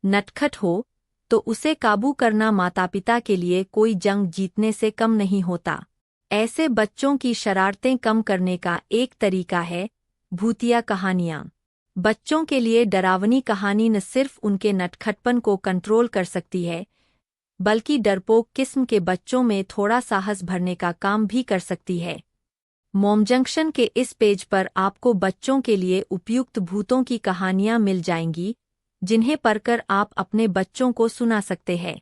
नटखट हो तो उसे काबू करना माता-पिता के लिए कोई जंग जीतने से कम नहीं होता। ऐसे बच्चों की शरारतें कम करने का एक तरीका है भूतिया कहानियाँ। बच्चों के लिए डरावनी कहानी न सिर्फ उनके नटखटपन को कंट्रोल कर सकती है, बल्कि डरपोक किस्म के बच्चों में थोड़ा साहस भरने का काम भी कर सकती है। मॉम जंक्शन के इस पेज पर आपको बच्चों के लिए उपयुक्त भूतों की कहानियाँ मिल जाएंगी, जिन्हें पढ़कर आप अपने बच्चों को सुना सकते हैं।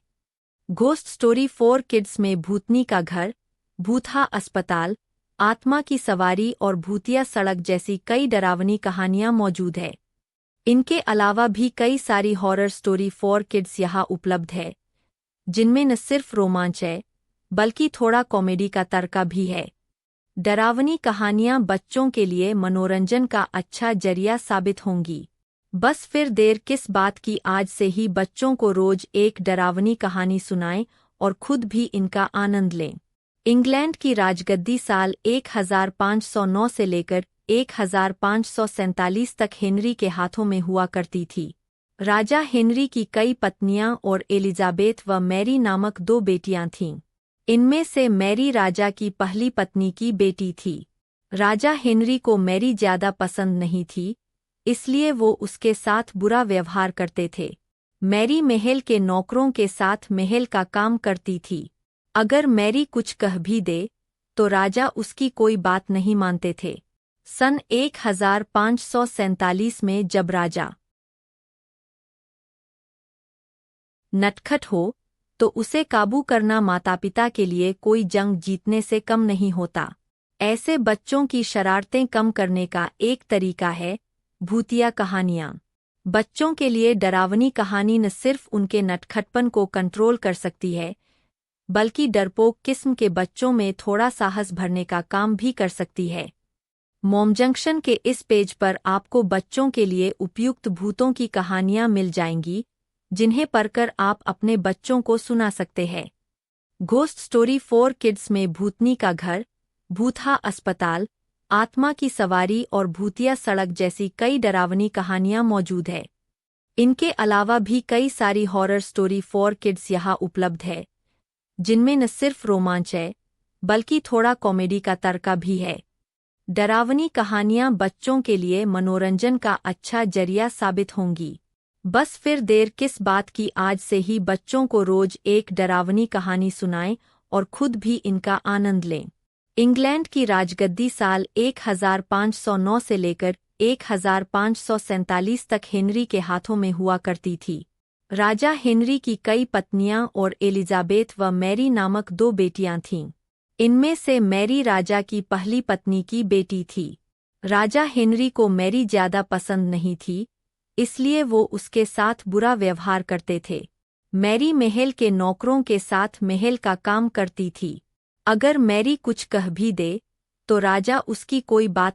घोस्ट स्टोरी फॉर किड्स में भूतनी का घर, भूतहा अस्पताल, आत्मा की सवारी और भूतिया सड़क जैसी कई डरावनी कहानियाँ मौजूद है। इनके अलावा भी कई सारी हॉरर स्टोरी फॉर किड्स यहाँ उपलब्ध है, जिनमें न सिर्फ रोमांच है, बल्कि थोड़ा कॉमेडी का तड़का भी है। डरावनी कहानियाँ बच्चों के लिए मनोरंजन का अच्छा जरिया साबित होंगी। बस फिर देर किस बात की, आज से ही बच्चों को रोज एक डरावनी कहानी सुनाएं और खुद भी इनका आनंद लें। इंग्लैंड की राजगद्दी साल 1509 से लेकर 1547 तक हेनरी के हाथों में हुआ करती थी। राजा हेनरी की कई पत्नियां और एलिजाबेथ व मैरी नामक 2 बेटियां थीं। इनमें से मैरी राजा की पहली पत्नी की बेटी थी। राजा हेनरी को मैरी ज्यादा पसंद नहीं थी, इसलिए वो उसके साथ बुरा व्यवहार करते थे। मैरी महल के नौकरों के साथ महल का काम करती थी। अगर मैरी कुछ कह भी दे तो राजा उसकी कोई बात नहीं मानते थे। सन 1547 में जब राजा नटखट हो तो उसे काबू करना माता-पिता के लिए कोई जंग जीतने से कम नहीं होता। ऐसे बच्चों की शरारतें कम करने का एक तरीका है भूतिया कहानियाँ। बच्चों के लिए डरावनी कहानी न सिर्फ उनके नटखटपन को कंट्रोल कर सकती है, बल्कि डरपोक किस्म के बच्चों में थोड़ा साहस भरने का काम भी कर सकती है। मॉम जंक्शन के इस पेज पर आपको बच्चों के लिए उपयुक्त भूतों की कहानियाँ मिल जाएंगी, जिन्हें पढ़कर आप अपने बच्चों को सुना सकते हैं। घोस्ट स्टोरी फॉर किड्स में भूतनी का घर, भूतहा अस्पताल, आत्मा की सवारी और भूतिया सड़क जैसी कई डरावनी कहानियाँ मौजूद है। इनके अलावा भी कई सारी हॉरर स्टोरी फॉर किड्स यहाँ उपलब्ध है, जिनमें न सिर्फ रोमांच है, बल्कि थोड़ा कॉमेडी का तड़का भी है। डरावनी कहानियाँ बच्चों के लिए मनोरंजन का अच्छा जरिया साबित होंगी। बस फिर देर किस बात की, आज से ही बच्चों को रोज एक डरावनी कहानी सुनाएं और खुद भी इनका आनंद लें। इंग्लैंड की राजगद्दी साल 1509 से लेकर 1547 तक हेनरी के हाथों में हुआ करती थी। राजा हेनरी की कई पत्नियां और एलिजाबेथ व मैरी नामक 2 बेटियां थीं। इनमें से मैरी राजा की पहली पत्नी की बेटी थी। राजा हेनरी को मैरी ज्यादा पसंद नहीं थी, इसलिए वो उसके साथ बुरा व्यवहार करते थे। मैरी महल के नौकरों के साथ महल का काम करती थी। अगर मैरी कुछ कह भी दे तो राजा उसकी कोई बात